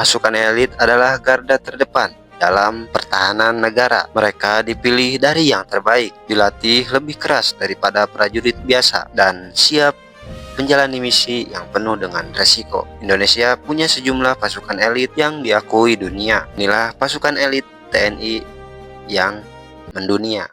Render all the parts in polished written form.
Pasukan elit adalah garda terdepan dalam pertahanan negara. Mereka dipilih dari yang terbaik, dilatih lebih keras daripada prajurit biasa, dan siap menjalani misi yang penuh dengan resiko. Indonesia punya sejumlah pasukan elit yang diakui dunia. Inilah pasukan elit TNI yang mendunia.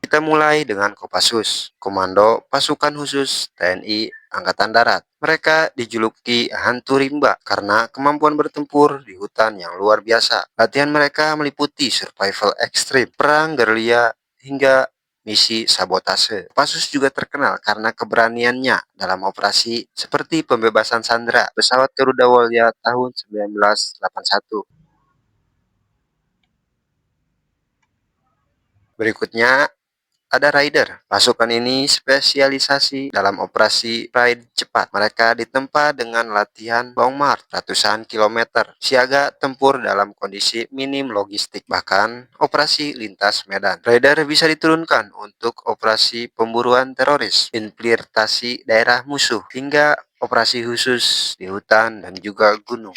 Kita mulai dengan Kopassus, Komando Pasukan Khusus TNI Angkatan Darat. Mereka dijuluki hantu rimba karena kemampuan bertempur di hutan yang luar biasa. Latihan mereka meliputi survival ekstrim, perang gerilya, hingga misi sabotase. Kopassus juga terkenal karena keberaniannya dalam operasi seperti pembebasan sandera pesawat Garuda Walia tahun 1981. Berikutnya ada Raider. Pasukan ini spesialisasi dalam operasi raid cepat. Mereka ditempa dengan latihan long march ratusan kilometer, siaga tempur dalam kondisi minim logistik, bahkan operasi lintas medan. Raider bisa diturunkan untuk operasi pemburuan teroris, infiltrasi daerah musuh, hingga operasi khusus di hutan dan juga gunung.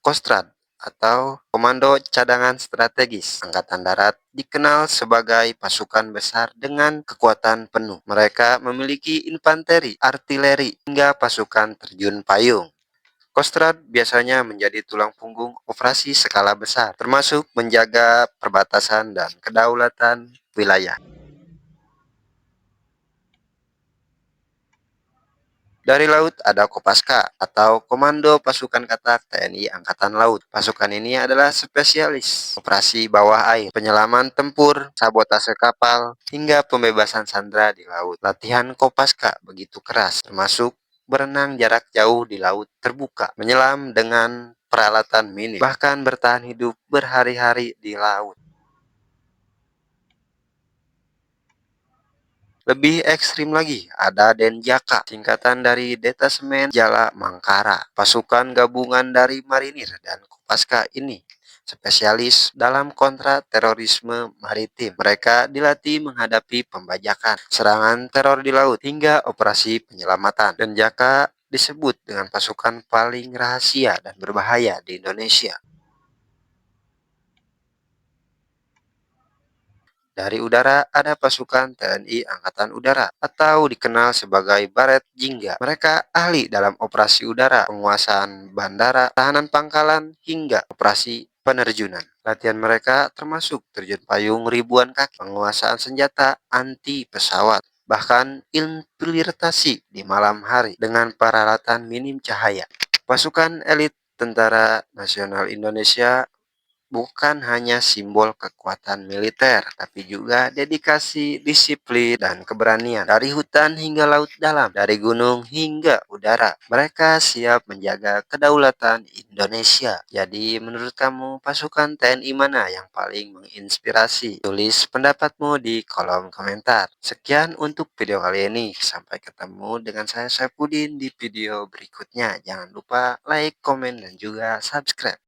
Kostrad atau Komando Cadangan Strategis Angkatan Darat dikenal sebagai pasukan besar dengan kekuatan penuh. Mereka memiliki infanteri, artileri, hingga pasukan terjun payung. Kostrad biasanya menjadi tulang punggung operasi skala besar, termasuk menjaga perbatasan dan kedaulatan wilayah. Dari laut ada Kopaska atau Komando Pasukan Katak TNI Angkatan Laut. Pasukan ini adalah spesialis operasi bawah air, penyelaman tempur, sabotase kapal, hingga pembebasan sandera di laut. Latihan Kopaska begitu keras, termasuk berenang jarak jauh di laut terbuka, menyelam dengan peralatan minim, bahkan bertahan hidup berhari-hari di laut. Lebih ekstrim lagi, ada Denjaka, singkatan dari Detasemen Jala Mangkara. Pasukan gabungan dari marinir dan Kopaska ini spesialis dalam kontra terorisme maritim. Mereka dilatih menghadapi pembajakan, serangan teror di laut, hingga operasi penyelamatan. Denjaka disebut dengan pasukan paling rahasia dan berbahaya di Indonesia. Dari udara ada pasukan TNI Angkatan Udara atau dikenal sebagai Baret Jingga. Mereka ahli dalam operasi udara, penguasaan bandara, tahanan pangkalan, hingga operasi penerjunan. Latihan mereka termasuk terjun payung ribuan kaki, penguasaan senjata anti pesawat, bahkan infiltrasi di malam hari dengan peralatan minim cahaya. Pasukan elit Tentara Nasional Indonesia bukan hanya simbol kekuatan militer, tapi juga dedikasi, disiplin, dan keberanian. Dari hutan hingga laut dalam, dari gunung hingga udara, mereka siap menjaga kedaulatan Indonesia. Jadi, menurut kamu, pasukan TNI mana yang paling menginspirasi? Tulis pendapatmu di kolom komentar. Sekian untuk video kali ini. Sampai ketemu dengan saya Saipudin di video berikutnya. Jangan lupa like, komen, dan juga subscribe.